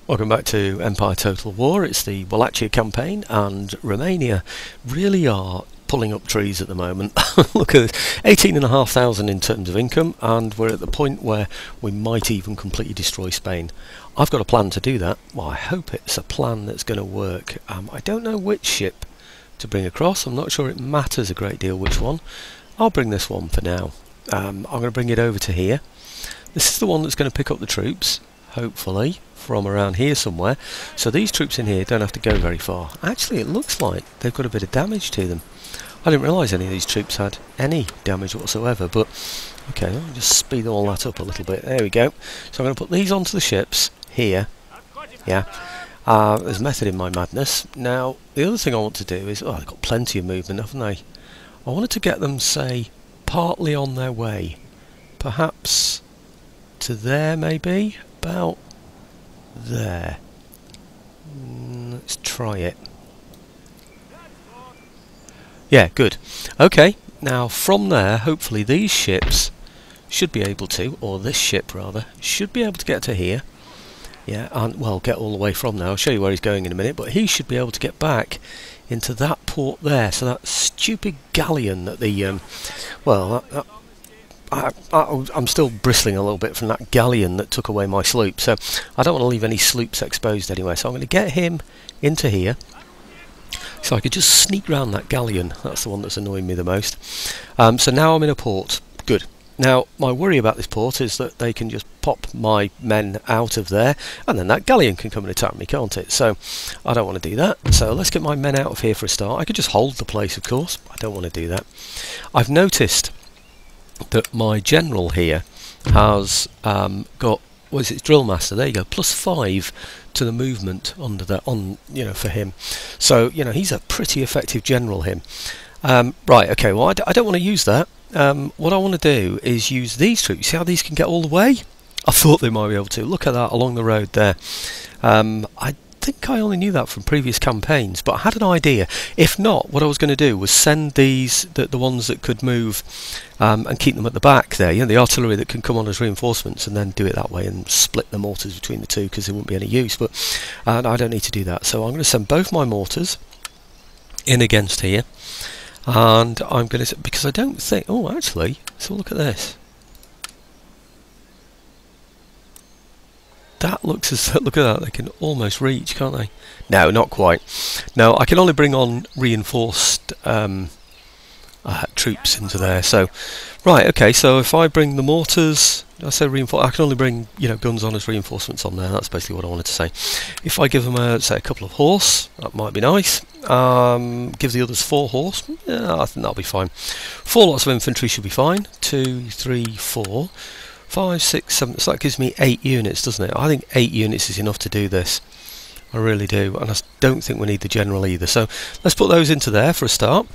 Welcome back to Empire Total War. It's the Wallachia campaign, and Romania really are pulling up trees at the moment. Look at this, 18,500 in terms of income, and we're at the point where we might even completely destroy Spain. I've got a plan to do that. Well, I hope it's a plan that's going to work. I don't know which ship to bring across. I'm not sure it matters a great deal which one. I'll bring this one for now. I'm going to bring it over to here. This is the one that's going to pick up the troops, hopefully, from around here somewhere. So these troops in here don't have to go very far. Actually, it looks like they've got a bit of damage to them. I didn't realise any of these troops had any damage whatsoever, but okay, let me just speed all that up a little bit. There we go. So I'm going to put these onto the ships here. Yeah. There's method in my madness. Now, the other thing I want to do is, oh, they've got plenty of movement, haven't they? I wanted to get them, say, partly on their way. Perhaps to there, maybe? About there. Let's try it. Yeah, good. Okay, now from there, hopefully these ships should be able to, or this ship rather, should be able to get to here. Yeah, and well, get all the way from there. I'll show you where he's going in a minute, but he should be able to get back into that port there. So that stupid galleon that the, I'm still bristling a little bit from that galleon that took away my sloop, so I don't want to leave any sloops exposed anyway. So I'm going to get him into here, so I could just sneak round that galleon. That's the one that's annoying me the most. So now I'm in a port. Good. Now my worry about this port is that they can just pop my men out of there, and then that galleon can come and attack me, can't it? So I don't want to do that. So let's get my men out of here for a start. I could just hold the place, of course. I don't want to do that. I've noticed that my general here has got, what is it, drill master, there you go, +5 to the movement under that, for him. So he's a pretty effective general, him. Right, okay, well I don't want to use that. What I want to do is use these troops. See how these can get all the way? I thought they might be able to. Look at that along the road there. I think I only knew that from previous campaigns, but I had an idea. If not, what I was going to do was send these, the ones that could move, and keep them at the back there, the artillery that can come on as reinforcements, and then do it that way and split the mortars between the two, because there wouldn't be any use. But I don't need to do that, so I'm going to send both my mortars in against here, and I'm going to, because I don't think, oh actually, so look at this. That looks as, look at that, they can almost reach, can't they? No, not quite. No, I can only bring on reinforced troops into there. So, right, okay, so if I bring the mortars, I say reinforce, I can only bring, guns on as reinforcements on there. That's basically what I wanted to say. If I give them, say, a couple of horse, that might be nice. Give the others 4 horse, yeah, I think that'll be fine. 4 lots of infantry should be fine. 2, 3, 4. 5, 6, 7, so that gives me 8 units, doesn't it? I think 8 units is enough to do this. I really do, and I don't think we need the general either. So let's put those into there for a start.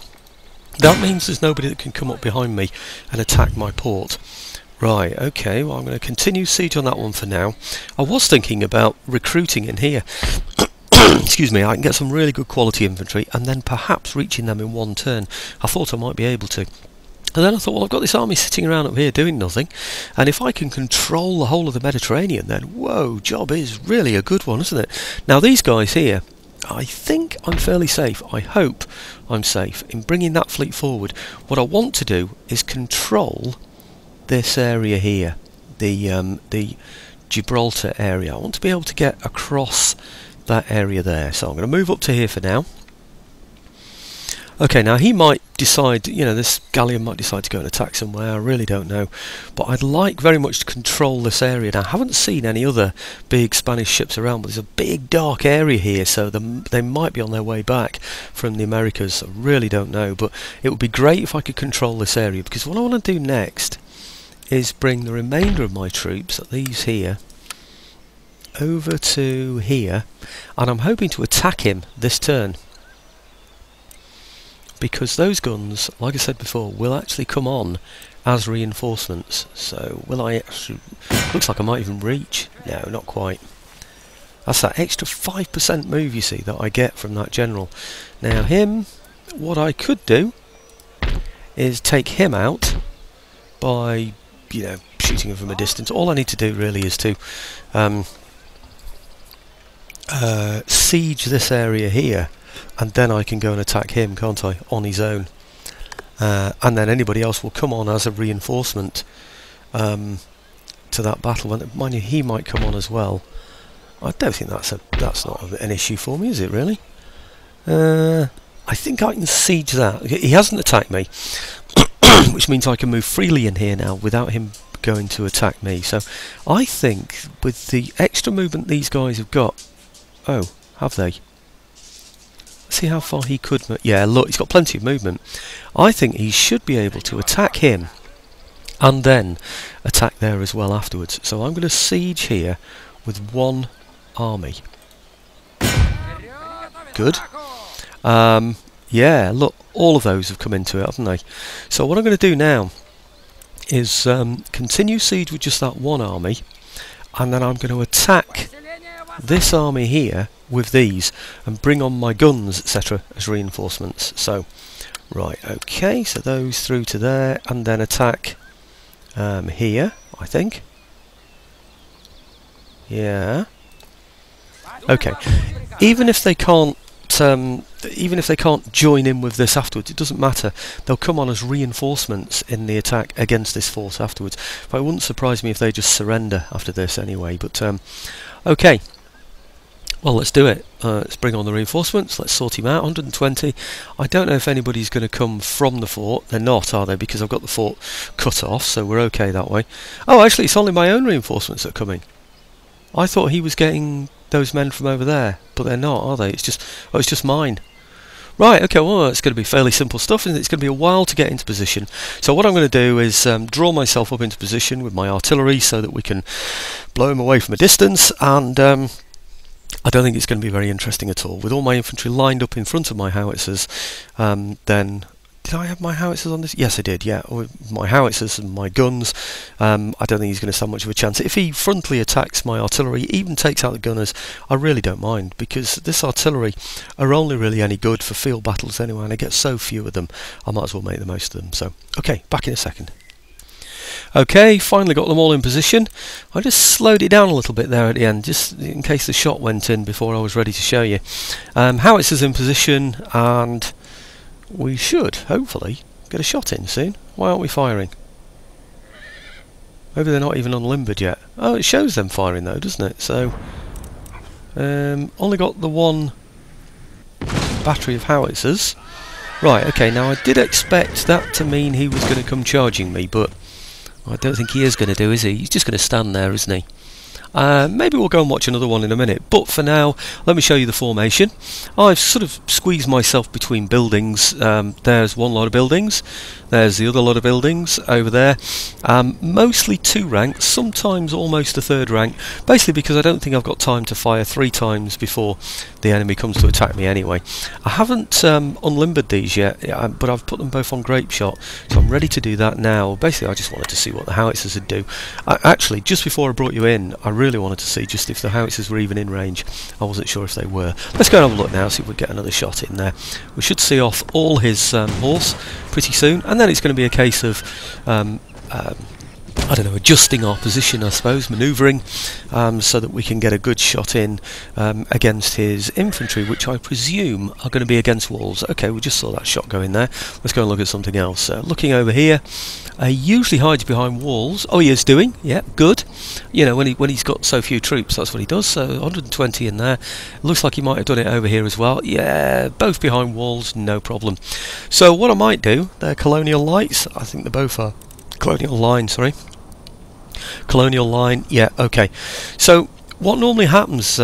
That means there's nobody that can come up behind me and attack my port. Right, okay, well I'm going to continue siege on that one for now. I was thinking about recruiting in here. Excuse me, I can get some really good quality infantry and then perhaps reaching them in one turn. I thought I might be able to. And then I thought, well, I've got this army sitting around up here doing nothing, and if I can control the whole of the Mediterranean, then whoa, job is really a good one, isn't it? Now these guys here, I think I'm fairly safe. I hope I'm safe in bringing that fleet forward. What I want to do is control this area here, the Gibraltar area. I want to be able to get across that area there. So I'm going to move up to here for now. Okay, now he might decide, this galleon might decide to go and attack somewhere, I really don't know. But I'd like very much to control this area. Now, I haven't seen any other big Spanish ships around, but there's a big dark area here, so they might be on their way back from the Americas. I really don't know, but it would be great if I could control this area, because what I want to do next is bring the remainder of my troops, these here, over to here, and I'm hoping to attack him this turn. Because those guns, like I said before, will actually come on as reinforcements. So will I actually... looks like I might even reach. No, not quite. That's that extra 5% move, you see, that I get from that general. Now him, what I could do is take him out by, shooting him from a distance. All I need to do really is to siege this area here, and then I can go and attack him, can't I, on his own. And then anybody else will come on as a reinforcement to that battle. And mind you, he might come on as well. I don't think that's not an issue for me, is it really? I think I can siege that. He hasn't attacked me, which means I can move freely in here now without him going to attack me. So I think with the extra movement these guys have got... Oh, have they? Let's see how far he could move. Yeah, look, he's got plenty of movement. I think he should be able to attack him and then attack there as well afterwards. So I'm going to siege here with one army. Good. Yeah, look, all of those have come into it, haven't they? So what I'm going to do now is continue siege with just that one army, and then I'm going to attack this army here with these and bring on my guns, etc., as reinforcements. So, right, okay, so those through to there, and then attack here, I think. Yeah. Okay. Even if they can't join in with this afterwards, it doesn't matter. They'll come on as reinforcements in the attack against this force afterwards. But it wouldn't surprise me if they just surrender after this anyway. But okay. Well, let's do it. Let's bring on the reinforcements. Let's sort him out. 120. I don't know if anybody's going to come from the fort. They're not, are they? Because I've got the fort cut off, so we're okay that way. Oh, actually, it's only my own reinforcements that are coming. I thought he was getting those men from over there, but they're not, are they? It's just mine. Right, okay, well, it's going to be fairly simple stuff, and it's going to be a while to get into position. So what I'm going to do is draw myself up into position with my artillery so that we can blow him away from a distance, and I don't think it's going to be very interesting at all. With all my infantry lined up in front of my howitzers, then... Did I have my howitzers on this? Yes, I did, yeah. With my howitzers and my guns, I don't think he's going to stand much of a chance. If he frontally attacks my artillery, even takes out the gunners, I really don't mind, because this artillery are only really any good for field battles anyway, and I get so few of them, I might as well make the most of them. So, okay, back in a second. Okay, finally got them all in position. I just slowed it down a little bit there at the end, just in case the shot went in before I was ready to show you. Howitzers in position, and... we should, hopefully, get a shot in soon. Why aren't we firing? Maybe they're not even unlimbered yet. Oh, it shows them firing though, doesn't it? So, only got the one battery of howitzers. Right, okay, now I did expect that to mean he was going to come charging me, but I don't think he is going to do, is he? He's just going to stand there, isn't he? Maybe we'll go and watch another one in a minute, but for now let me show you the formation. I've sort of squeezed myself between buildings. There's one lot of buildings, there's the other lot of buildings over there, mostly 2 ranks, sometimes almost a 3rd rank, basically because I don't think I've got time to fire 3 times before the enemy comes to attack me anyway. I haven't unlimbered these yet, but I've put them both on grape shot, so I'm ready to do that now. Basically I just wanted to see what the howitzers would do. Actually, just before I brought you in, I really wanted to see just if the howitzers were even in range. I wasn't sure if they were. Let's go and have a look now, see if we get another shot in there. We should see off all his horse pretty soon, and then it's going to be a case of I don't know, adjusting our position, I suppose, manoeuvring, so that we can get a good shot in against his infantry, which I presume are going to be against walls. Okay, we just saw that shot go in there. Let's go and look at something else. Looking over here, he usually hides behind walls. Oh, he is doing, yeah, good. You know, when he's got so few troops, that's what he does. So 120 in there. Looks like he might have done it over here as well. Yeah, both behind walls, no problem. So what I might do, they're colonial lights. I think they both are colonial line, sorry. Colonial line, yeah, okay. So what normally happens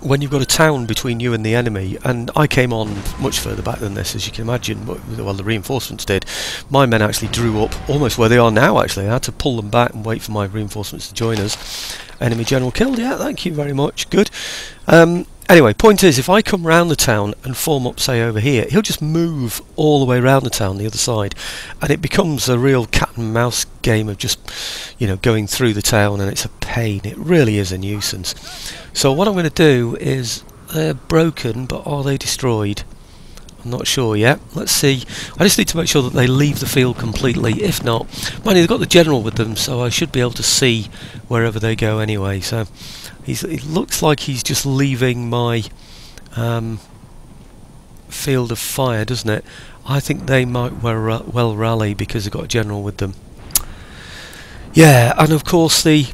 when you've got a town between you and the enemy, and I came on much further back than this, as you can imagine, well, the reinforcements did. My men actually drew up almost where they are now, actually. I had to pull them back and wait for my reinforcements to join us. Enemy general killed, yeah, thank you very much, good. Anyway, point is, if I come round the town and form up, say, over here, he'll just move all the way round the town, the other side, and it becomes a real cat and mouse game of just, you know, going through the town, and it's a pain. It really is a nuisance. So what I'm going to do is, they're broken, but are they destroyed? I'm not sure yet. Let's see. I just need to make sure that they leave the field completely. If not, mind you, they've got the general with them, so I should be able to see wherever they go anyway. So it looks like he's just leaving my field of fire, doesn't it? I think they might well rally because they've got a general with them. Yeah, and of course these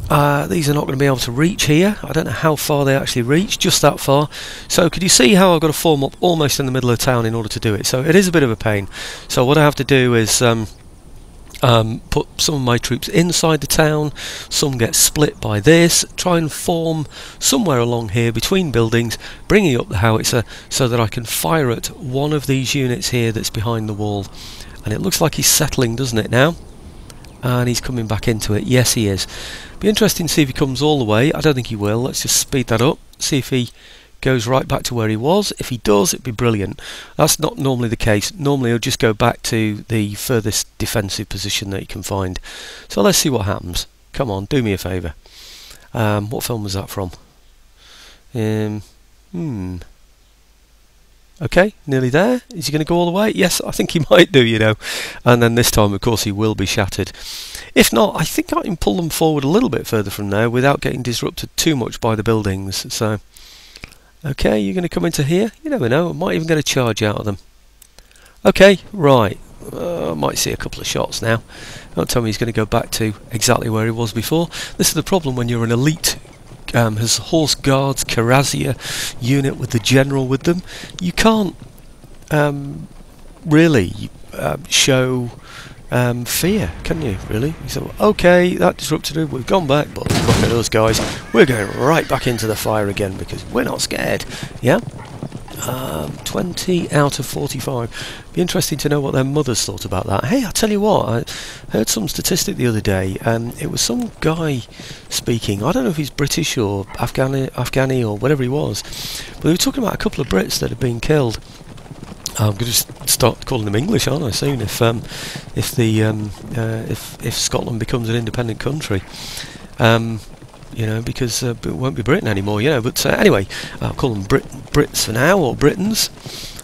are not going to be able to reach here. I don't know how far they actually reach, just that far. So could you see how I've got to form up almost in the middle of town in order to do it? So it is a bit of a pain. So what I have to do is put some of my troops inside the town, some get split by this, try and form somewhere along here between buildings, bringing up the howitzer so that I can fire at one of these units here that's behind the wall. And it looks like he's settling, doesn't it now? And he's coming back into it. Yes, he is. Be interesting to see if he comes all the way. I don't think he will. Let's just speed that up, see if he goes right back to where he was. If he does, it'd be brilliant. That's not normally the case. Normally he'll just go back to the furthest defensive position that he can find. So let's see what happens. Come on, do me a favour. What film was that from? Okay, nearly there. Is he going to go all the way? Yes, I think he might do, you know. And then this time, of course, he will be shattered. If not, I think I can pull them forward a little bit further from now without getting disrupted too much by the buildings. So, okay, you're going to come into here? You never know. I might even get a charge out of them. Okay, right. I might see a couple of shots now. Don't tell me he's going to go back to exactly where he was before. This is the problem when you're an elite his horse guards Carazia unit with the general with them. You can't really show fear, can you? Really? You say, well, okay, that disrupted it. We've gone back, but look at us, guys. We're going right back into the fire again because we're not scared. Yeah. 20 out of 45. Be interesting to know what their mothers thought about that. Hey, I'll tell you what, I heard some statistic the other day. It was some guy speaking. I don't know if he's British or Afghani or whatever he was, but they were talking about a couple of Brits that had been killed. I'm going to start calling them English, aren't I? Soon, if Scotland becomes an independent country. You know, because it won't be Britain anymore, you know. But anyway, I'll call them Brits for now, or Britons,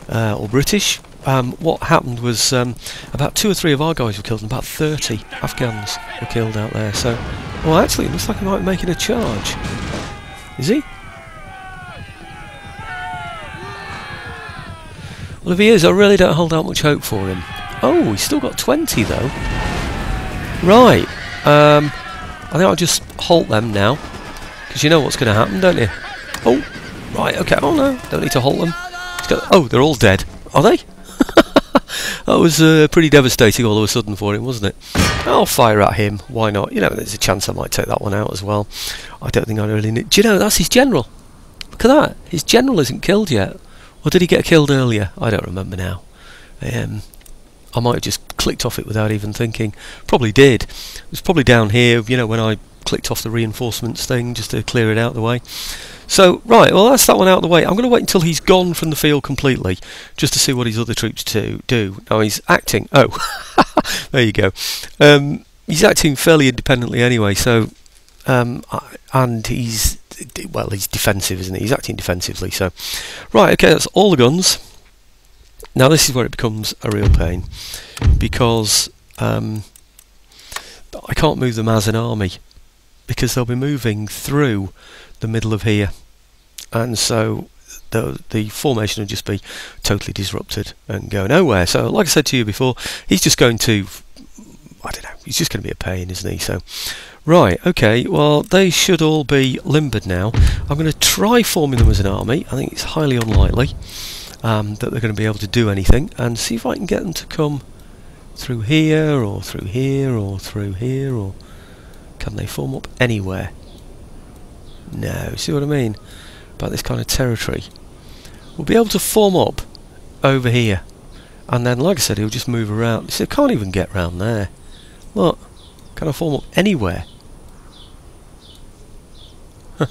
or British. What happened was about 2 or 3 of our guys were killed, and about 30 Afghans were killed out there. So, well, actually, it looks like he might be making a charge. Is he? Well, if he is, I really don't hold out much hope for him. Oh, he's still got 20 though. Right. I think I'll just halt them now, because you know what's going to happen, don't you? Oh, right, okay. Oh no, don't need to halt them. Oh, they're all dead. Are they? That was pretty devastating all of a sudden for him, wasn't it? I'll fire at him. Why not? You know, there's a chance I might take that one out as well. I don't think I really need... Do you know, that's his general. Look at that. His general isn't killed yet. Or did he get killed earlier? I don't remember now. I might have just clicked off it without even thinking. Probably did. It was probably down here, you know, when I clicked off the reinforcements thing just to clear it out of the way. So, right, well, that's that one out of the way. I'm going to wait until he's gone from the field completely, just to see what his other troops do. Now, he's acting... Oh, there you go. He's acting fairly independently anyway, so... and he's... Well, he's defensive, isn't he? He's acting defensively, so... Right, okay, that's all the guns. Now this is where it becomes a real pain, because I can't move them as an army, because they'll be moving through the middle of here, and so the formation will just be totally disrupted and go nowhere. So like I said to you before, he's just going to, I don't know, he's just going to be a pain, isn't he? So right, okay, well they should all be limbered now. I'm going to try forming them as an army. I think it's highly unlikely that they're going to be able to do anything, and see if I can get them to come through here or through here or through here, or can they form up anywhere? No, see what I mean about this kind of territory? We'll be able to form up over here, and then like I said, he'll just move around. See, I can't even get round there. Look, can I form up anywhere? Huh.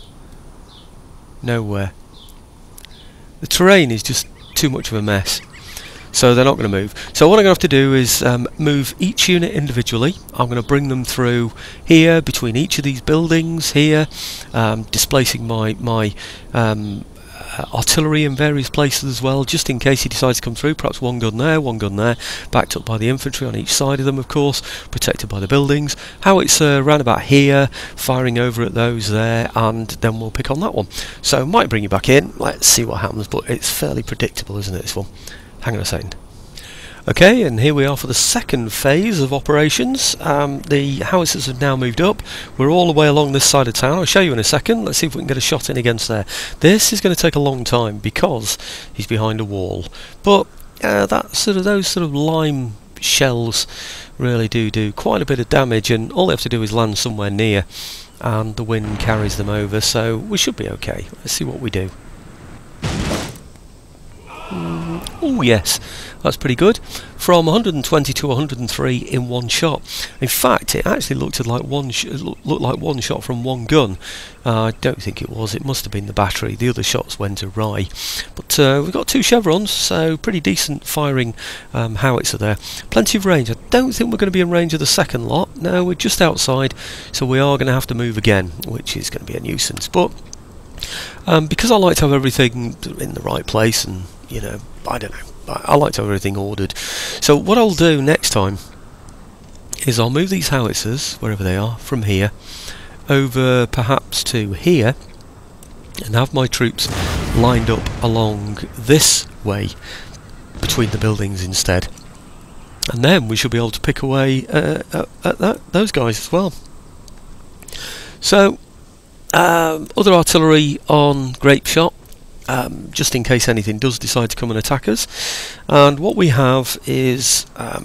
Nowhere. The terrain is just too much of a mess, so they're not going to move. So what I'm going to have to do is move each unit individually. I'm going to bring them through here, between each of these buildings here, displacing my artillery in various places as well, just in case he decides to come through. Perhaps one gun there, backed up by the infantry on each side of them, of course, protected by the buildings. Howitzer round about here, firing over at those there, and then we'll pick on that one. So might bring you back in, let's see what happens, but it's fairly predictable, isn't it, this one? Hang on a second. Okay, and here we are for the second phase of operations. The howitzers have now moved up. We're all the way along this side of town. I'll show you in a second. Let's see if we can get a shot in against there. This is going to take a long time because he's behind a wall. But those sort of lime shells really do quite a bit of damage, and all they have to do is land somewhere near, and the wind carries them over. So we should be okay. Let's see what we do. Oh yes, that's pretty good. From 120 to 103 in one shot. In fact, it actually looked like one shot from one gun. I don't think it was. It must have been the battery. The other shots went awry. But we've got 2 chevrons, so pretty decent firing howitzer there. Plenty of range. I don't think we're going to be in range of the second lot. No, we're just outside, so we are going to have to move again, which is going to be a nuisance. But because I like to have everything in the right place, and you know, I don't know, I like to have everything ordered. So what I'll do next time is I'll move these howitzers, wherever they are, from here over perhaps to here, and have my troops lined up along this way between the buildings instead, and then we should be able to pick away at those guys as well. So other artillery on grape shot, just in case anything does decide to come and attack us. And what we have is, I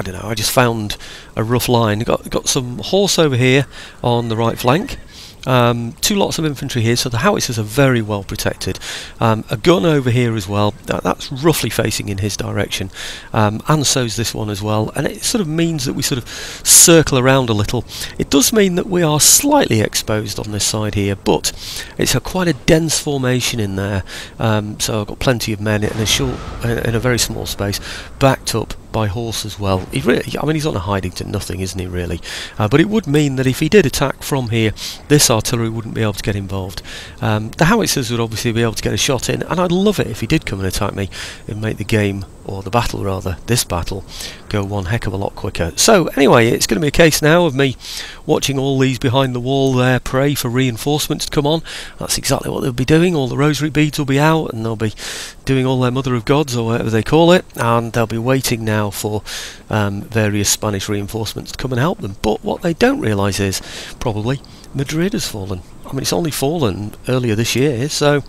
don't know, I just found a rough line. Got some horse over here on the right flank, 2 lots of infantry here, so the howitzers are very well protected. A gun over here as well, that's roughly facing in his direction, and so's this one as well, and it sort of means that we sort of circle around a little. It does mean that we are slightly exposed on this side here, but it's quite a dense formation in there, so I've got plenty of men in a very small space, backed up by horse as well. He really, I mean, he's on a hiding to nothing, isn't he, really? But it would mean that if he did attack from here, this artillery wouldn't be able to get involved. The howitzers would obviously be able to get a shot in, and I'd love it if he did come and attack me. It'd make the game, or the battle rather, this battle, go one heck of a lot quicker. So anyway, it's going to be a case now of me watching all these behind the wall there pray for reinforcements to come on. That's exactly what they'll be doing. All the rosary beads will be out, and they'll be doing all their mother of gods, or whatever they call it, and they'll be waiting now for various Spanish reinforcements to come and help them. But what they don't realise is probably Madrid has fallen. I mean, it's only fallen earlier this year, so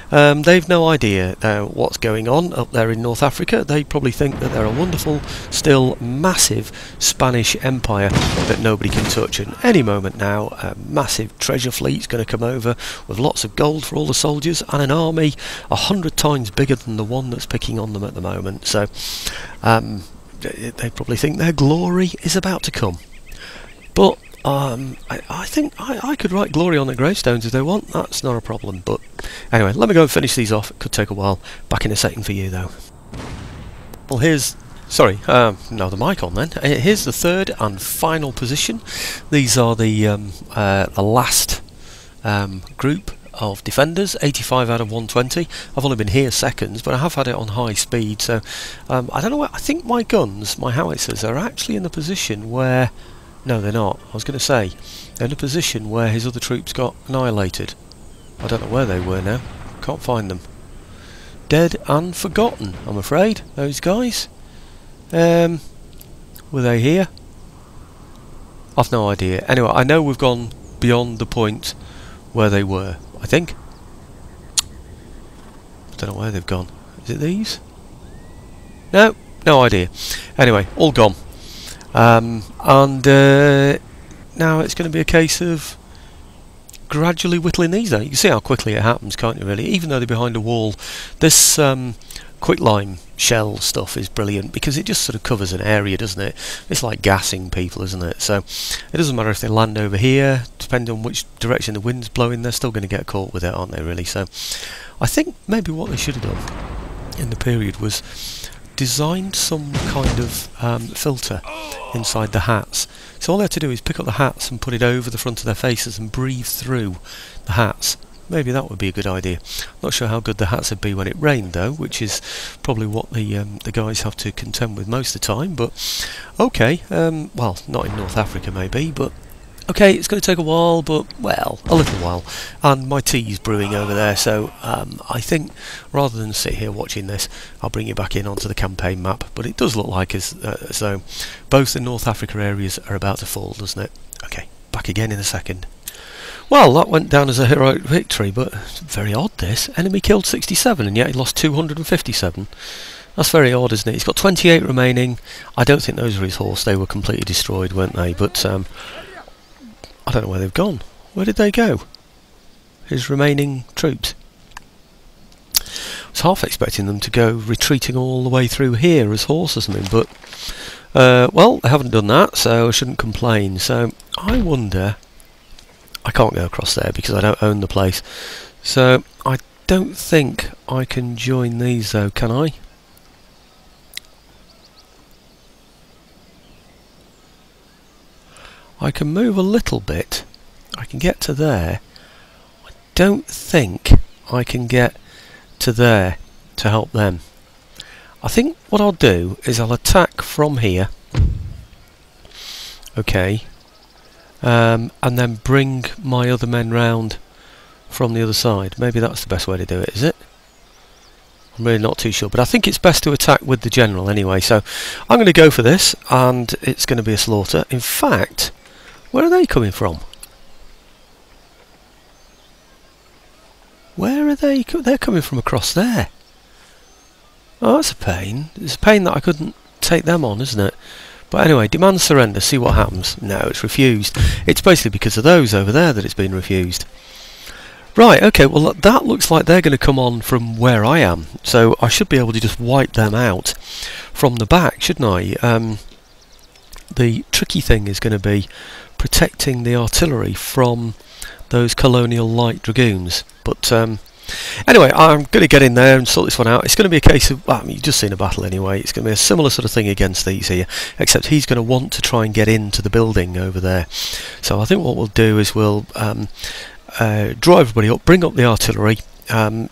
they've no idea what's going on up there in North Africa. They probably think that they're a wonderful, still massive Spanish empire that nobody can touch, and any moment now a massive treasure fleet's going to come over with lots of gold for all the soldiers, and an army 100 times bigger than the one that's picking on them at the moment. So they probably think their glory is about to come. But I think I could write glory on their gravestones if they want. That's not a problem. But anyway, let me go and finish these off. It could take a while. Back in a second for you though. Well, here's... Sorry, no, the mic on then. Here's the third and final position. These are the last group of defenders, 85 out of 120. I've only been here seconds, but I have had it on high speed, so I don't know what... I think my guns, my howitzers, are actually in the position where... No, they're not. I was going to say, they're in a position where his other troops got annihilated. I don't know where they were now. Can't find them. Dead and forgotten, I'm afraid, those guys. Were they here? I've no idea. Anyway, I know we've gone beyond the point where they were, I think. I don't know where they've gone. Is it these? No, no idea. Anyway, all gone. And now it's going to be a case of gradually whittling these out. You can see how quickly it happens, can't you, really? Even though they're behind a wall, this quicklime shell stuff is brilliant because it just sort of covers an area, doesn't it? It's like gassing people, isn't it? So it doesn't matter if they land over here, depending on which direction the wind's blowing, they're still going to get caught with it, aren't they, really? So I think maybe what they should have done in the period was designed some kind of filter inside the hats. So all they have to do is pick up the hats and put it over the front of their faces and breathe through the hats. maybe that would be a good idea. Not sure how good the hats would be when it rained though, which is probably what the guys have to contend with most of the time, but okay, well, not in North Africa maybe, but okay, it's going to take a while, but, well, a little while. And my tea's brewing over there, so I think rather than sit here watching this, I'll bring you back in onto the campaign map. But it does look like as though both the North Africa areas are about to fall, doesn't it? Okay, back again in a second. Well, that went down as a heroic victory, but very odd this. Enemy killed 67 and yet he lost 257. That's very odd, isn't it? He's got 28 remaining. I don't think those were his horse. They were completely destroyed, weren't they? But I don't know where they've gone. Where did they go? His remaining troops. I was half expecting them to go retreating all the way through here as horse or something, but well, they haven't done that, so I shouldn't complain. So I wonder... I can't go across there because I don't own the place. So I don't think I can join these though, can I? I can move a little bit. I can get to there. I don't think I can get to there to help them. I think what I'll do is I'll attack from here. Okay. And then bring my other men round from the other side. Maybe that's the best way to do it, is it? I'm really not too sure, but I think it's best to attack with the general anyway. So I'm going to go for this, and it's going to be a slaughter. In fact, where are they coming from? Where are they? They're coming from across there. Oh, that's a pain. It's a pain that I couldn't take them on, isn't it? But anyway, demand surrender, see what happens. No, it's refused. It's basically because of those over there that it's been refused. Right, okay, well that looks like they're going to come on from where I am. So I should be able to just wipe them out from the back, shouldn't I? The tricky thing is going to be protecting the artillery from those colonial light dragoons. But anyway, I'm going to get in there and sort this one out. It's going to be a case of, well, I mean, you've just seen a battle anyway. It's going to be a similar sort of thing against these here, except he's going to want to try and get into the building over there. So I think what we'll do is we'll draw everybody up, bring up the artillery,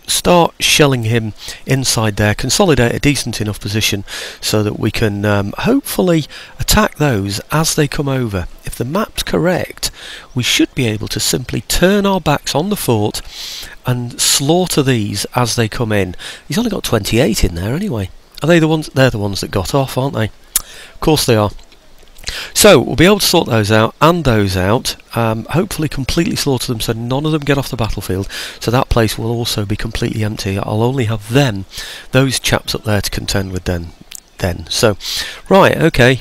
start shelling him inside there, consolidate a decent enough position so that we can hopefully attack those as they come over. If the map's correct, we should be able to simply turn our backs on the fort and slaughter these as they come in. He's only got 28 in there anyway. Are they the ones? They're the ones that got off, aren't they? Of course they are. So we'll be able to sort those out and those out, hopefully completely slaughter them so none of them get off the battlefield, so that place will also be completely empty. I'll only have those chaps up there to contend with then. So, right, okay,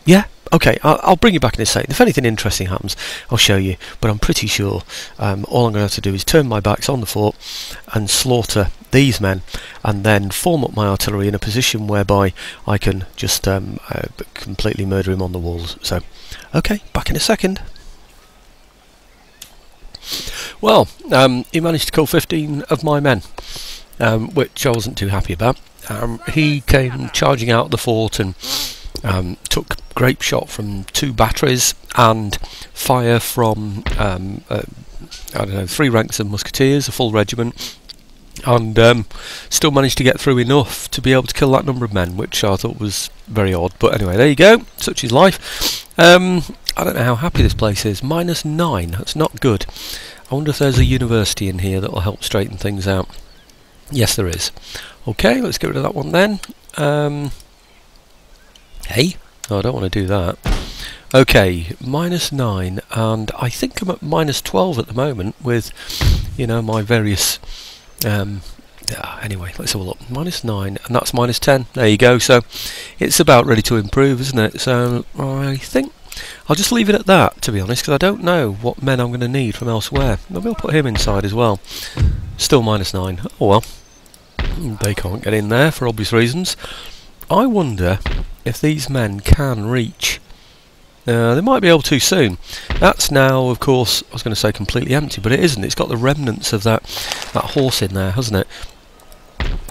yeah, okay, I'll bring you back in a second. If anything interesting happens, I'll show you, but I'm pretty sure all I'm going to have to do is turn my backs on the fort and slaughter these men, and then form up my artillery in a position whereby I can just completely murder him on the walls. So, okay, back in a second. Well, he managed to kill 15 of my men, which I wasn't too happy about. He came charging out the fort and took grape shot from 2 batteries and fire from I don't know, 3 ranks of musketeers, a full regiment, and still managed to get through enough to be able to kill that number of men, which I thought was very odd. But anyway, there you go, such is life. I don't know how happy this place is. -9, that's not good. I wonder if there's a university in here that will help straighten things out. Yes, there is. Okay, let's get rid of that one then. Hey, no, I don't want to do that. Okay, -9, and I think I'm at -12 at the moment with, you know, my various anyway, let's have a look. -9, and that's -10. There you go. So it's about ready to improve, isn't it? So I think I'll just leave it at that, to be honest, because I don't know what men I'm going to need from elsewhere. Maybe I'll put him inside as well. Still -9. Oh well, they can't get in there for obvious reasons. I wonder if these men can reach. They might be able to soon. That's now, of course, I was going to say completely empty, but it isn't. It's got the remnants of that horse in there, hasn't it?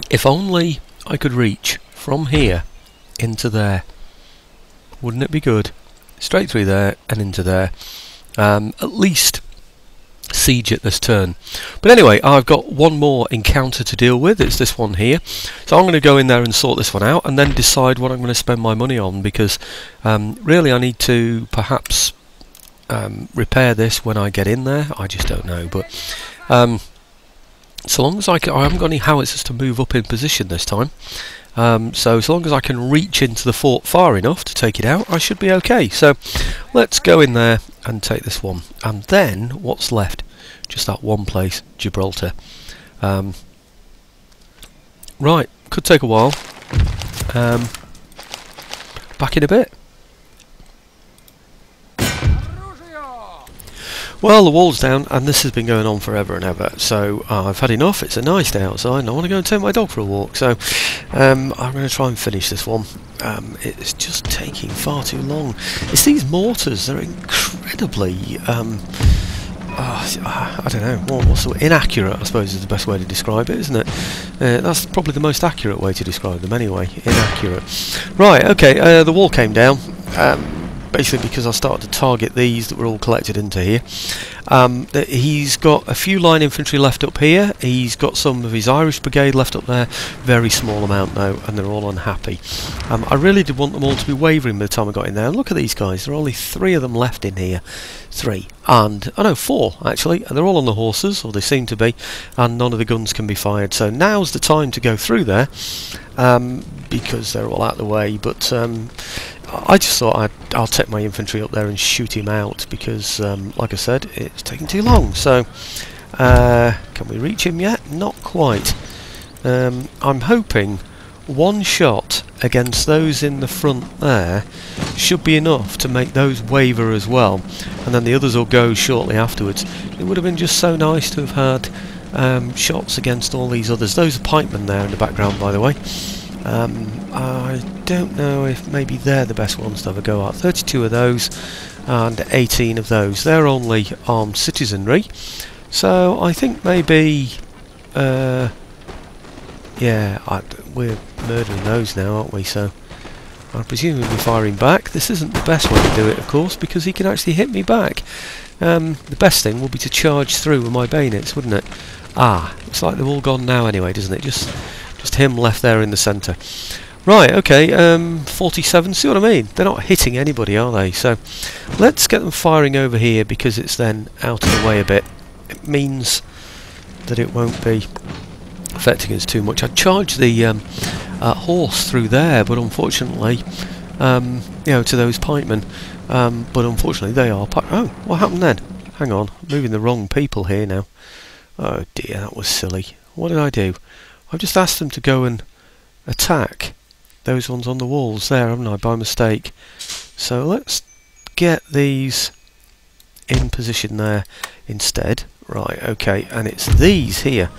If only I could reach from here into there. Wouldn't it be good? Straight through there and into there. at least siege it this turn. But anyway, I've got one more encounter to deal with. It's this one here, so I'm going to go in there and sort this one out and then decide what I'm going to spend my money on, because really I need to perhaps repair this when I get in there. I just don't know, but so long as I haven't got any howitzers to move up in position this time, so as long as I can reach into the fort far enough to take it out, I should be okay. So let's go in there and take this one, and then what's left? Just that one place, Gibraltar. Right, could take a while. Back in a bit. Well, the wall's down, and this has been going on forever and ever, so I've had enough. It's a nice day outside, and I want to go and take my dog for a walk, so I'm going to try and finish this one. It's just taking far too long. It's these mortars, they're incredibly, I don't know, what's the inaccurate, I suppose is the best way to describe it, isn't it? That's probably the most accurate way to describe them anyway, inaccurate. Right, okay, the wall came down. Basically because I started to target these that were all collected into here. He's got a few line infantry left up here. He's got some of his Irish brigade left up there. Very small amount though, and they're all unhappy. I really did want them all to be wavering by the time I got in there. And look at these guys. There are only 3 of them left in here. 3. And, oh no, 4 actually. And they're all on the horses, or they seem to be. And none of the guns can be fired. So now's the time to go through there. Because they're all out of the way. But I just thought I'll take my infantry up there and shoot him out, because like I said, it's taking too long. So can we reach him yet? Not quite. I'm hoping one shot against those in the front there should be enough to make those waver as well, and then the others will go shortly afterwards. It would have been just so nice to have had shots against all these others. Those are pikemen there in the background, by the way. I don't know if maybe they're the best ones to have a go at. 32 of those and 18 of those. They're only armed citizenry, so I think maybe yeah, we're murdering those now, aren't we? So I presume we'll be firing back. This isn't the best way to do it, of course, because he can actually hit me back. The best thing would be to charge through with my bayonets, wouldn't it? Ah, looks like they've all gone now anyway, doesn't it? Just him left there in the centre. Right, okay, 47, see what I mean? They're not hitting anybody, are they? So let's get them firing over here, because it's then out of the way a bit. It means that it won't be affecting us too much. I charged the horse through there, but unfortunately, you know, to those pikemen, but unfortunately they are oh, what happened then? Hang on, I'm moving the wrong people here now. Oh dear, that was silly. What did I do? I've just asked them to go and attack those ones on the walls there, haven't I, by mistake? So let's get these in position there instead. Right, okay, and it's these here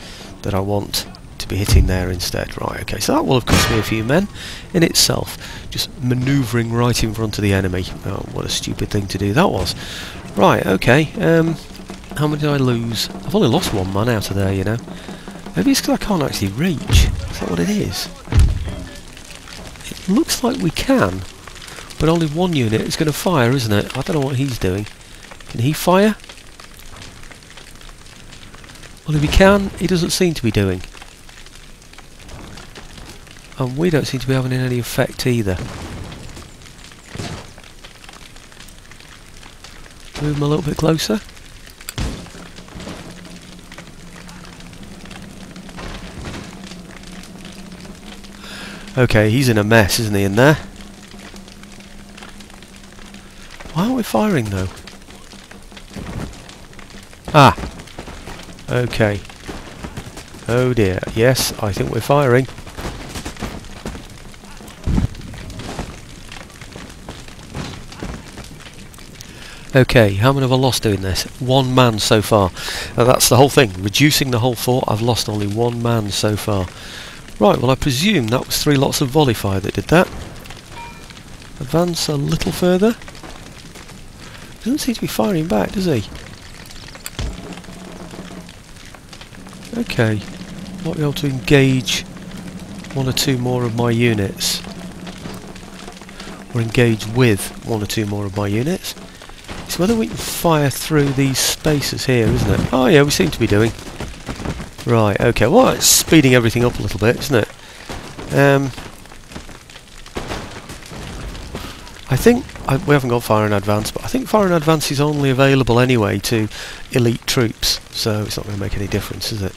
that I want to be hitting there instead. Right, okay, so that will have cost me a few men in itself, just manoeuvring right in front of the enemy. Oh, what a stupid thing to do that was. Right, okay, how many did I lose? I've only lost 1 man out of there, you know. Maybe it's because I can't actually reach. Is that what it is? It looks like we can, but only 1 unit is going to fire, isn't it? I don't know what he's doing. Can he fire? Well, if he can, he doesn't seem to be doing. And we don't seem to be having any effect either. Move him a little bit closer. Okay, he's in a mess, isn't he, in there? Why aren't we firing, though? Ah! Okay. Oh dear. Yes, I think we're firing. Okay, how many have I lost doing this? 1 man so far. That's the whole thing. Reducing the whole fort, I've lost only 1 man so far. Right, well I presume that was 3 lots of volley fire that did that. Advance a little further. Doesn't seem to be firing back, does he? Okay, might be able to engage 1 or 2 more of my units. Or engage with 1 or 2 more of my units. It's whether we can fire through these spaces here, isn't it? Oh yeah, we seem to be doing. Right, okay, well it's speeding everything up a little bit, isn't it? I think, we haven't got fire in advance, but I think fire in advance is only available anyway to elite troops, so it's not going to make any difference, is it?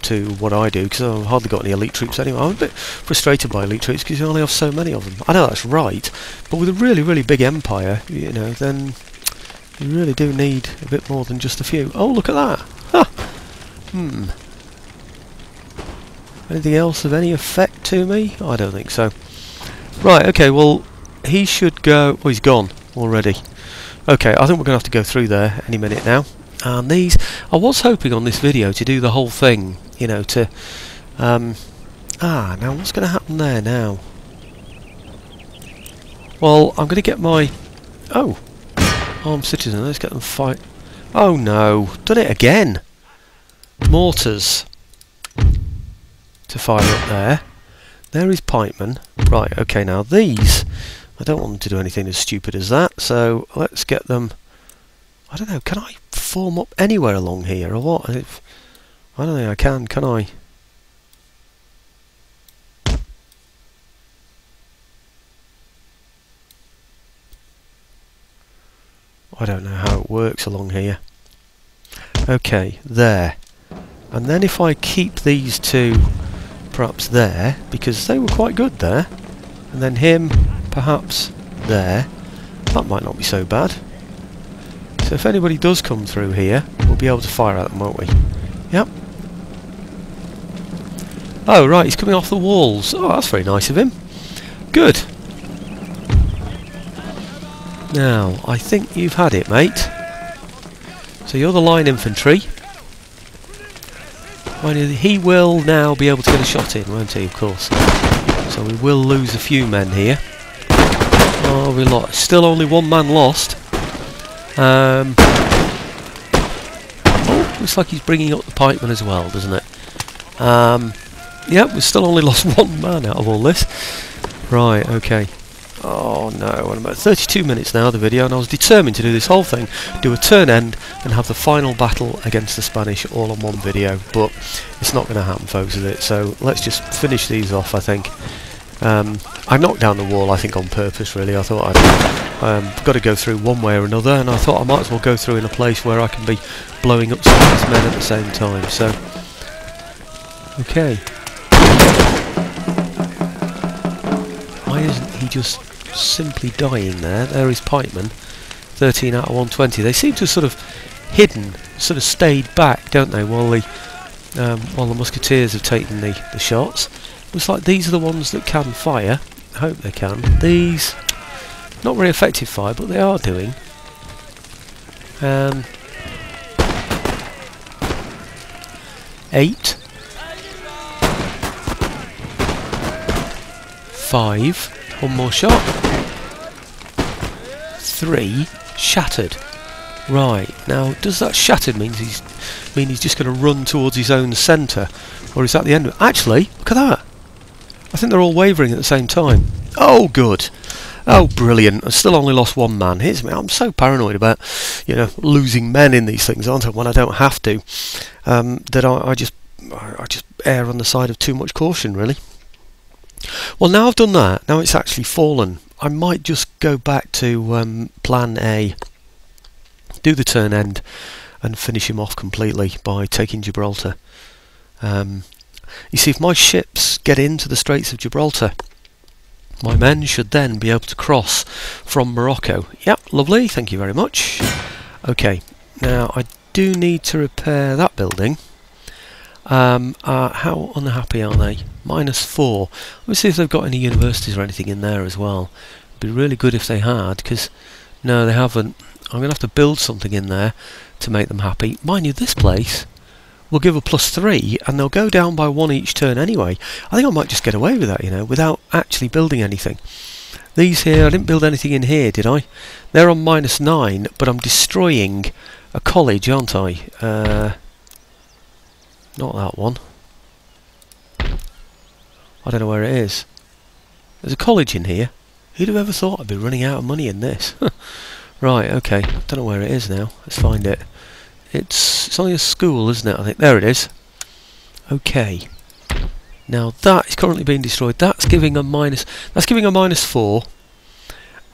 To what I do, because I've hardly got any elite troops anyway. I'm a bit frustrated by elite troops because you only have so many of them. I know that's right, but with a really, really big empire, you know, then you really do need a bit more than just a few. Oh, look at that! Huh. Anything else of any effect to me? I don't think so. Right, okay, well, he should go... Oh, he's gone already. Okay, I think we're going to have to go through there any minute now. And these... I was hoping on this video to do the whole thing, you know, to... now what's going to happen there now? Well, I'm going to get my... Oh! Armed citizen, let's get them fight... Oh no! Done it again! Mortars. To fire up there. There is pikemen. Right, okay, now these... I don't want them to do anything as stupid as that, so let's get them... I don't know, can I form up anywhere along here or what? I don't think I can I? I don't know how it works along here. Okay, there. And then if I keep these two perhaps there, because they were quite good there, and then him perhaps there, that might not be so bad. So if anybody does come through here, we'll be able to fire at them, won't we? Yep. Oh right, he's coming off the walls. Oh, that's very nice of him. Good. Now, I think you've had it, mate. So you're the line infantry. He will now be able to get a shot in, won't he, of course. So we will lose a few men here. Oh, we lost. Still only one man lost. Oh, looks like he's bringing up the pikemen as well, doesn't it? Yep, we've still only lost one man out of all this. Right, okay. Oh no, I'm about 32 minutes now of the video, and I was determined to do this whole thing, do a turn end, and have the final battle against the Spanish all on one video, but it's not going to happen, folks, is it? So let's just finish these off, I think. I knocked down the wall, I think, on purpose, really. I thought I'd got to go through one way or another, and I thought I might as well go through in a place where I can be blowing up some of these men at the same time, so... Okay. Why isn't he just simply dying there? There is pikemen. 13 out of 120. They seem to have sort of hidden, sort of stayed back, don't they, while the musketeers have taken the shots. Looks like these are the ones that can fire. I hope they can. These, not very effective fire, but they are doing. 8. 5. One more shot. 3. Shattered. Right, now does that shattered mean he's just going to run towards his own centre, or is that the end of it? Actually, look at that. I think they're all wavering at the same time. Oh, good. Oh, brilliant. I've still only lost one man. Here's me. I'm so paranoid about, you know, losing men in these things, aren't I, when I don't have to, that I just err on the side of too much caution, really. Well, now I've done that, now it's actually fallen, I might just go back to plan A, do the turn end, and finish him off completely by taking Gibraltar. You see, if my ships get into the Straits of Gibraltar, my men should then be able to cross from Morocco. Yep, lovely, thank you very much. Okay, now I do need to repair that building. How unhappy are they? -4. Let's see if they've got any universities or anything in there as well. It'd be really good if they had, because no, they haven't. I'm going to have to build something in there to make them happy. Mind you, this place will give a +3, and they'll go down by 1 each turn anyway. I think I might just get away with that, you know, without actually building anything. These here, I didn't build anything in here, did I? They're on -9, but I'm destroying a college, aren't I? Not that one. I don't know where it is. There's a college in here. Who'd have ever thought I'd be running out of money in this? Right, okay. Don't know where it is now. Let's find it. It's only a school, isn't it? I think there it is. Okay. Now that is currently being destroyed. That's giving a minus. That's giving a -4.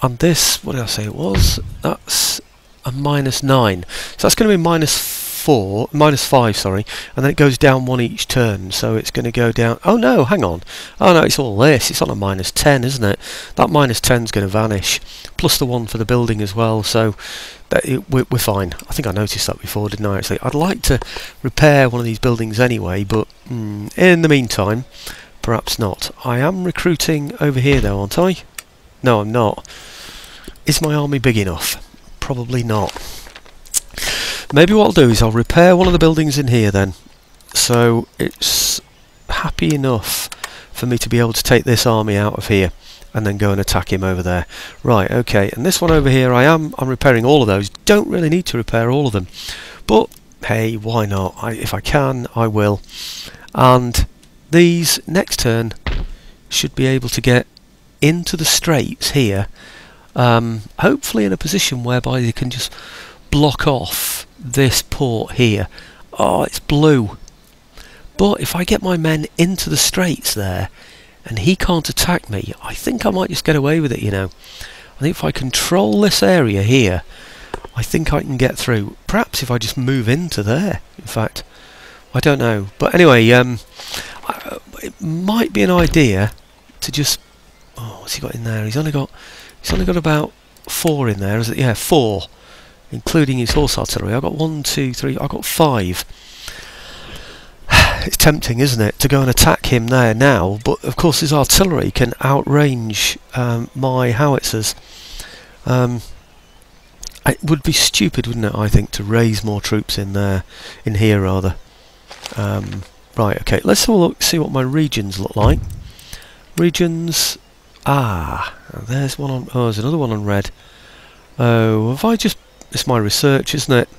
And this, what did I say it was? That's a -9. So that's going to be -5, sorry. And then it goes down 1 each turn. So it's going to go down. Oh no, hang on. Oh no, it's all this. It's on a -10, isn't it? That -10 is going to vanish. Plus the one for the building as well. So we're fine. I think I noticed that before, didn't I? Actually, I'd like to repair one of these buildings anyway, but in the meantime, perhaps not. I am recruiting over here though, aren't I? No, I'm not. Is my army big enough? Probably not. Maybe what I'll do is I'll repair one of the buildings in here then, so it's happy enough for me to be able to take this army out of here and then go and attack him over there. Right, okay, and this one over here I'm repairing all of those. Don't really need to repair all of them, but hey, why not? If I can, I will. And these next turn should be able to get into the straits here, hopefully in a position whereby they can just block off this port here. Oh, it's blue. But if I get my men into the straits there and he can't attack me, I think I might just get away with it, you know. I think if I control this area here, I think I can get through. Perhaps if I just move into there, in fact. I don't know. But anyway, it might be an idea to just... Oh, what's he got in there? He's only got about 4 in there, is it? Yeah, 4. Including his horse artillery. I've got 1, 2, 3, I've got 5. It's tempting, isn't it, to go and attack him there now, but of course his artillery can outrange my howitzers. It would be stupid, wouldn't it, I think, to raise more troops in there, in here rather. Right, okay, let's have a look, see what my regions look like. Regions, there's one on, oh, there's another one on red. Oh, have I just, it's my research, isn't it?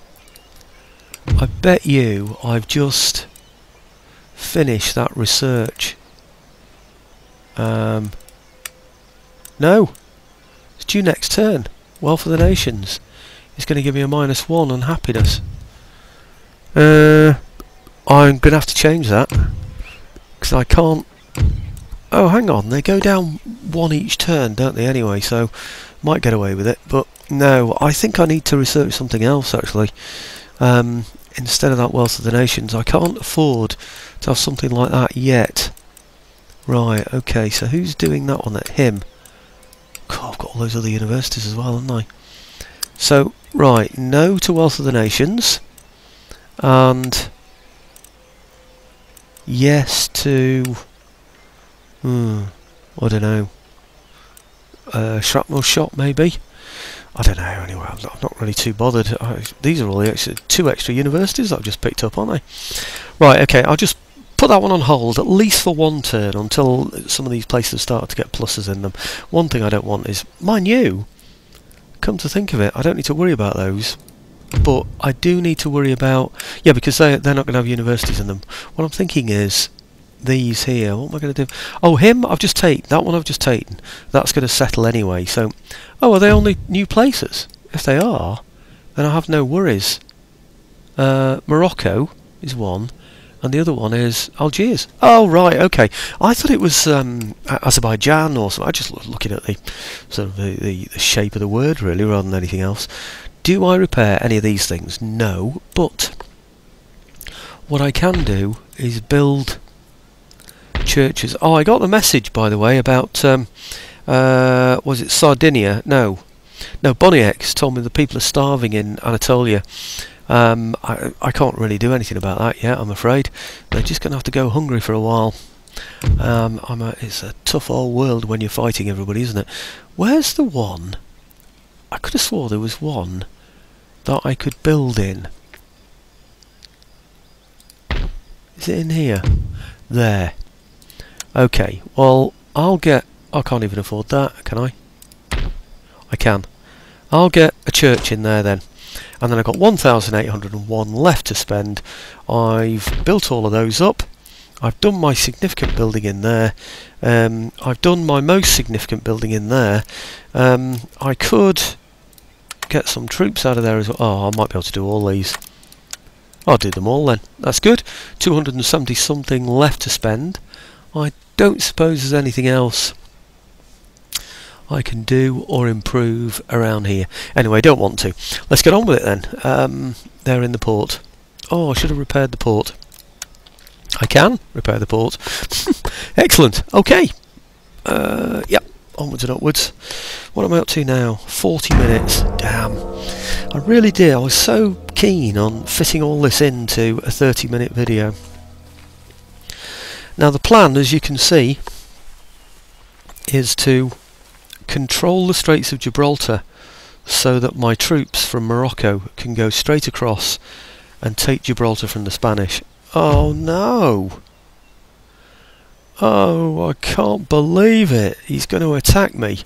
I bet you I've just finished that research. No, it's due next turn. Wealth of the Nations. It's going to give me a -1 on happiness. I'm going to have to change that because I can't. Oh, hang on, they go down 1 each turn, don't they? Anyway, so might get away with it. But no, I think I need to research something else actually. Instead of that Wealth of the Nations, I can't afford to have something like that yet. Right, okay, so who's doing that one? Him. God, I've got all those other universities as well, haven't I? So, right, no to Wealth of the Nations. And yes to... I don't know. Shrapnel shot, maybe? I don't know, anyway, I'm not really too bothered. These are all the 2 extra universities that I've just picked up, aren't they? Right, okay, I'll just put that one on hold, at least for 1 turn, until some of these places start to get pluses in them. One thing I don't want is, mind you, come to think of it, I don't need to worry about those, but I do need to worry about... Yeah, because they're not going to have universities in them. What I'm thinking is, these here, what am I going to do? Oh, him, I've just taken. That one I've just taken. That's going to settle anyway, so... Oh, are they only new places? If they are, then I have no worries. Morocco is one, and the other one is Algiers. Oh, right, okay. I thought it was Azerbaijan or something. I just looking at the sort of the shape of the word, really, rather than anything else. Do I repair any of these things? No, but what I can do is build churches. Oh, I got the message, by the way, about was it Sardinia? No, Bonieks told me the people are starving in Anatolia. I can't really do anything about that yet, I'm afraid. They're just going to have to go hungry for a while. It's a tough old world when you're fighting everybody, isn't it? Where's the one? I could have swore there was one that I could build in. Is it in here? There. Okay, well, I'll get... I can't even afford that, can I? I can. I'll get a church in there then. And then I've got 1,801 left to spend. I've built all of those up. I've done my significant building in there. I've done my most significant building in there. I could get some troops out of there as well. Oh, I might be able to do all these. I'll do them all then. That's good. 270 something left to spend. I don't suppose there's anything else I can do or improve around here. Anyway, don't want to. Let's get on with it then. They're in the port. Oh, I should have repaired the port. I can repair the port. Excellent. Okay. Yep. Onwards and upwards. What am I up to now? 40 minutes. Damn. I really did. I was so keen on fitting all this into a 30-minute video. Now the plan, as you can see, is to control the Straits of Gibraltar so that my troops from Morocco can go straight across and take Gibraltar from the Spanish. Oh no! Oh, I can't believe it! He's going to attack me.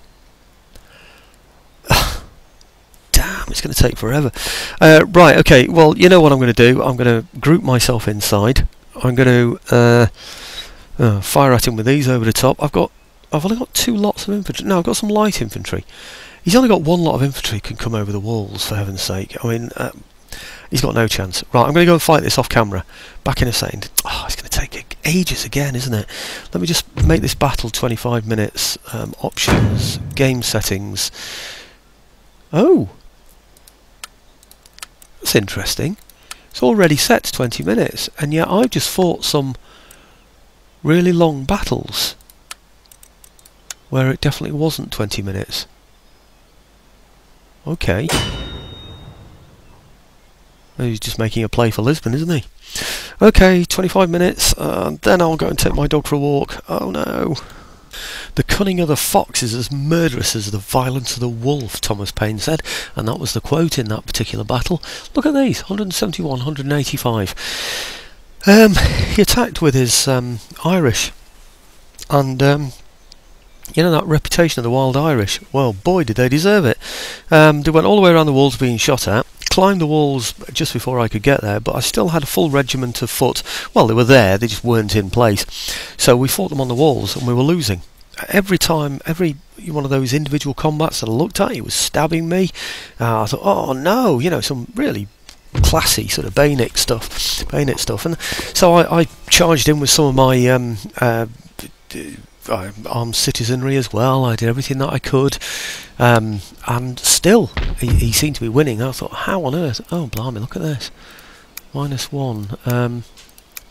Damn, it's going to take forever. Right, okay, well, you know what I'm going to do. I'm going to group myself inside. I'm going to fire at him with these over the top. I've only got 2 lots of infantry. No, I've got some light infantry. He's only got 1 lot of infantry can come over the walls, for heaven's sake. I mean, he's got no chance. Right, I'm going to go and fight this off camera. Back in a second. Oh, it's going to take ages again, isn't it? Let me just make this battle 25 minutes. Options, game settings. Oh! That's interesting. It's already set to 20 minutes, and yet I've just fought some really long battles where it definitely wasn't 20 minutes. Okay. He's just making a play for Lisbon, isn't he? Okay, 25 minutes, then I'll go and take my dog for a walk. Oh no. The cunning of the fox is as murderous as the violence of the wolf, Thomas Paine said, and that was the quote in that particular battle. Look at these, 171, 185. He attacked with his Irish, and you know that reputation of the wild Irish, well boy did they deserve it. They went all the way around the walls being shot at, climbed the walls just before I could get there, but I still had a full regiment of foot. Well, they were there, they just weren't in place. So we fought them on the walls and we were losing. Every time, every one of those individual combats that I looked at, he was stabbing me. I thought, oh no, you know, some really classy sort of bayonet stuff. And so I charged in with some of my armed citizenry as well. I did everything that I could, and still he seemed to be winning. I thought, how on earth? Oh blimey, look at this, -1.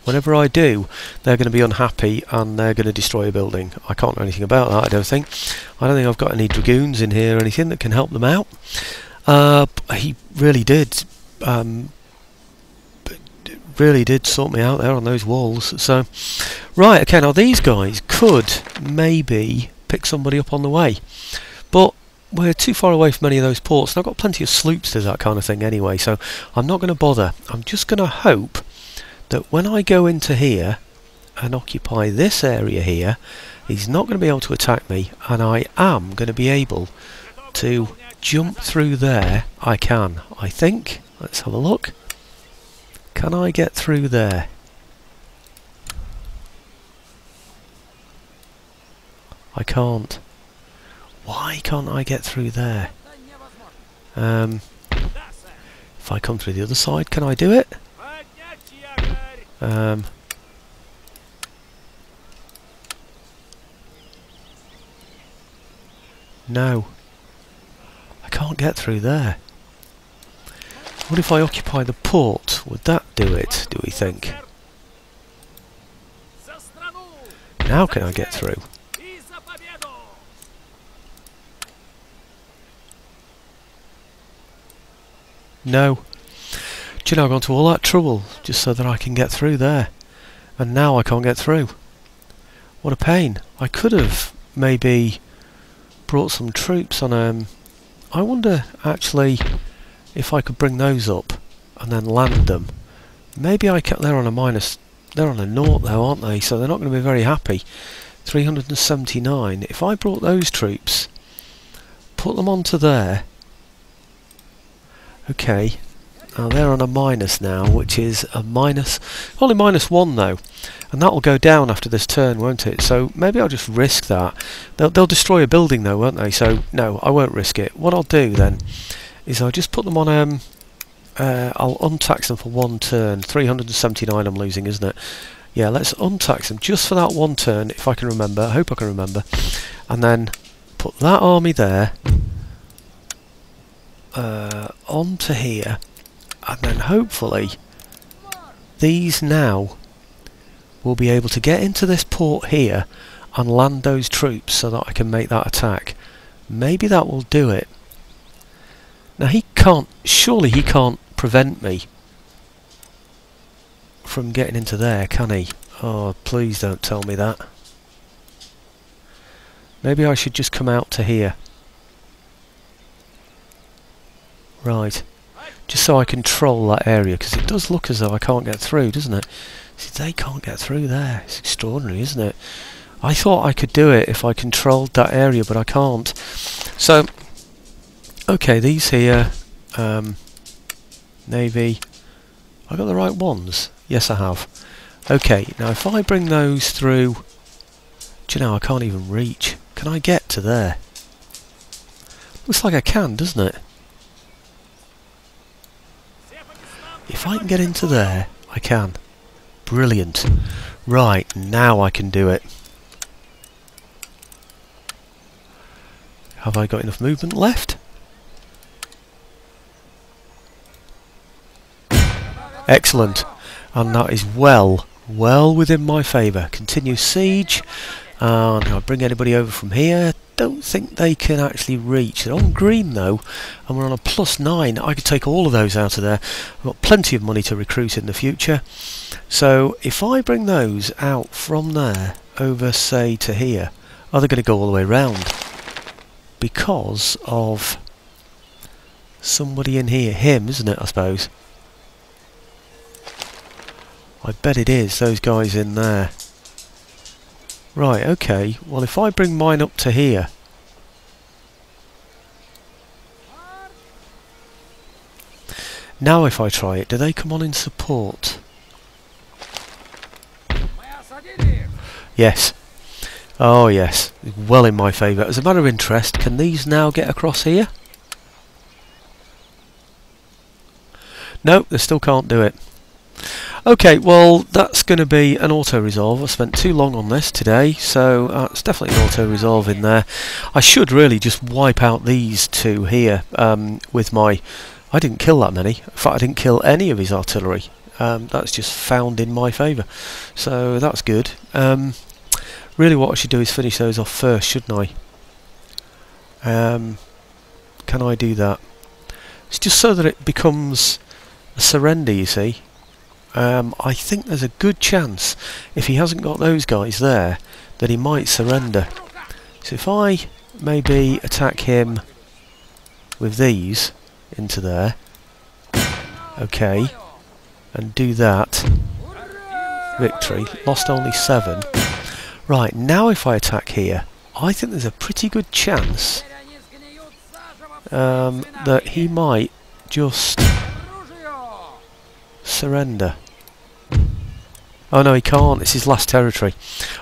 Whenever I do, they're going to be unhappy and they're going to destroy a building. I can't do anything about that, I don't think. I don't think I've got any dragoons in here or anything that can help them out. He really did sort me out there on those walls. So right, okay, now these guys could maybe pick somebody up on the way, but we're too far away from any of those ports, and I've got plenty of sloops to that kind of thing anyway, so I'm not going to bother. I'm just going to hope that when I go into here and occupy this area here, he's not going to be able to attack me, and I am going to be able to jump through there. I can, I think. Let's have a look. Can I get through there? I can't. Why can't I get through there? If I come through the other side, can I do it? No. I can't get through there. What if I occupy the port? Would that do it, do we think? Now can I get through? No. Do you know, I've gone to all that trouble just so that I can get through there, and now I can't get through. What a pain. I could have maybe brought some troops on I wonder actually if I could bring those up and then land them. Maybe I can. They're on a minus, they're on a naught though, aren't they? So they're not going to be very happy. 379. If I brought those troops, put them onto there. Okay. Now they're on a minus now, which is a minus, only -1 though, and that will go down after this turn, won't it? So maybe I'll just risk that. They'll destroy a building though, won't they? So no, I won't risk it. What I'll do then is I'll just put them on I'll untax them for one turn. 379 I'm losing, isn't it? Yeah, let's untax them just for that one turn, if I can remember. I hope I can remember. And then put that army there, onto here, and then hopefully these now will be able to get into this port here and land those troops so that I can make that attack. Maybe that will do it. Now he can't, surely he can't prevent me from getting into there, can he? Oh, please don't tell me that. Maybe I should just come out to here. Right. Just so I control that area, because it does look as though I can't get through, doesn't it? See, they can't get through there. It's extraordinary, isn't it? I thought I could do it if I controlled that area, but I can't. So, okay, these here, Navy, I got the right ones? Yes, I have. Okay, now if I bring those through, do you know, I can't even reach. Can I get to there? Looks like I can, doesn't it? If I can get into there, I can. Brilliant. Right, now I can do it. Have I got enough movement left? Excellent. And that is well within my favour. Continue siege. And I'll bring anybody over from here. Don't think they can actually reach. They're on green though, and we're on a +9. I could take all of those out of there. I've got plenty of money to recruit in the future. So if I bring those out from there over, say, to here, oh, they're going to go all the way round because of somebody in here. Him, isn't it, I suppose? I bet it is, those guys in there. Right, okay, well if I bring mine up to here, now if I try it, do they come on in support? Yes. Oh yes, well in my favour. As a matter of interest, can these now get across here? No, they still can't do it. Okay, well that's going to be an auto-resolve. I spent too long on this today, so it's definitely an auto-resolve in there. I should really just wipe out these two here with my... I didn't kill that many. In fact, I didn't kill any of his artillery. That's just found in my favour. So that's good. Really what I should do is finish those off first, shouldn't I? Can I do that? It's just so that it becomes a surrender, you see. I think there's a good chance, if he hasn't got those guys there, that he might surrender. So if I maybe attack him with these into there, okay, and do that, victory, lost only 7. Right, now if I attack here, I think there's a pretty good chance that he might just surrender. Oh no, he can't. It's his last territory.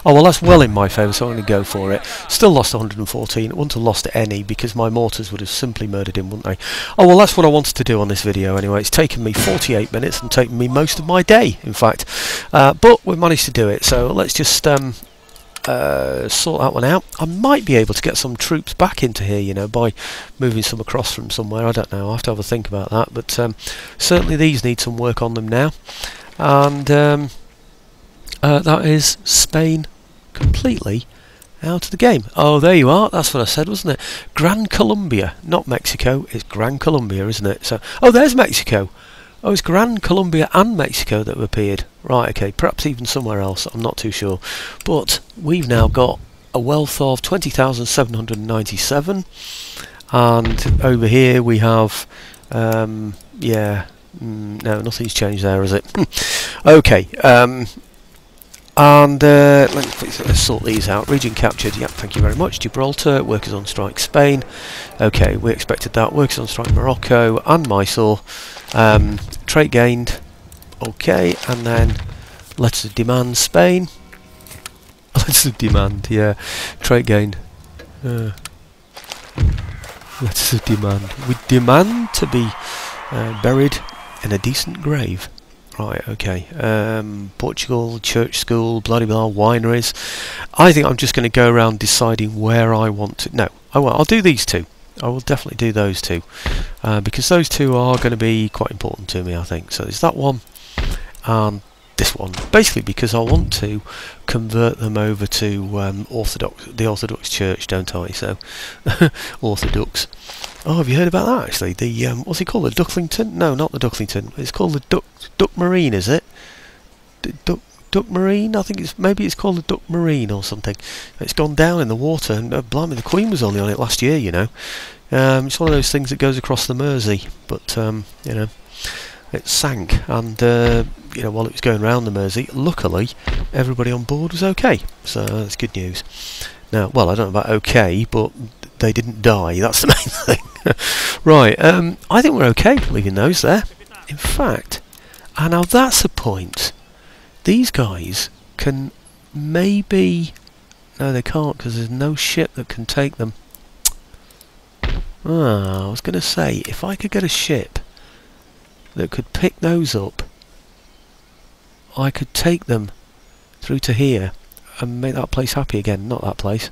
Oh well, that's well in my favour, so I'm going to go for it. Still lost 114. It wouldn't have lost any because my mortars would have simply murdered him, wouldn't they? Oh well, that's what I wanted to do on this video anyway. It's taken me 48 minutes and taken me most of my day, in fact. But we've managed to do it, so let's just sort that one out. I might be able to get some troops back into here, you know, by moving some across from somewhere. I don't know. I'll have to have a think about that. But certainly these need some work on them now. And that is Spain completely out of the game. Oh, there you are. That's what I said, wasn't it? Gran Colombia, not Mexico. It's Gran Colombia, isn't it? So, oh, there's Mexico. Oh, it's Gran Colombia and Mexico that have appeared. Right, okay, perhaps even somewhere else, I'm not too sure. But we've now got a wealth of 20,797. And over here we have, yeah, no, nothing's changed there, is it? Okay, and let's sort these out. Region captured, yep, thank you very much. Gibraltar, workers on strike Spain. Okay, we expected that. Workers on strike Morocco and Mysore. Trade gained. Okay, and then letters of demand Spain. Letters of demand, yeah. Trade gained. Letters of demand. We demand to be buried in a decent grave. Right, okay. Portugal, church school, bloody blah, wineries. I think I'm just going to go around deciding where I want to... No, I won't. I'll do these two. I will definitely do those two. Because those two are going to be quite important to me, I think. So there's that one and this one. Basically because I want to convert them over to the Orthodox Church, don't I? So, Orthodox. Oh, have you heard about that actually? The what's it called? The Ducklington? No, not the Ducklington. It's called the Duck Marine, is it? Duck Marine? I think maybe it's called the Duck Marine or something. It's gone down in the water, and blimey, the Queen was only on it last year, you know. It's one of those things that goes across the Mersey, but you know, it sank, and you know, while it was going round the Mersey, luckily everybody on board was okay, so that's good news. Now, well, I don't know about okay, but they didn't die. That's the main thing. Right, I think we're okay leaving those there. In fact, now that's a point. These guys can maybe... No, they can't, because there's no ship that can take them. I was going to say, if I could get a ship that could pick those up, I could take them through to here and make that place happy again. Not that place.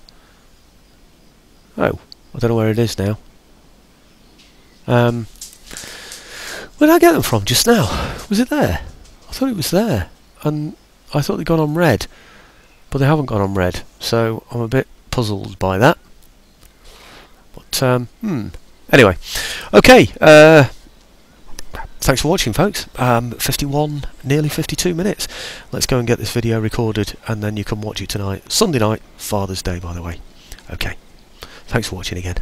Oh, I don't know where it is now. Where did I get them from just now? Was it there? I thought it was there. And I thought they'd gone on red. But they haven't gone on red. So I'm a bit puzzled by that. But, anyway. Okay. Thanks for watching, folks. 51, nearly 52 minutes. Let's go and get this video recorded, and then you can watch it tonight. Sunday night, Father's Day, by the way. Okay. Thanks for watching again.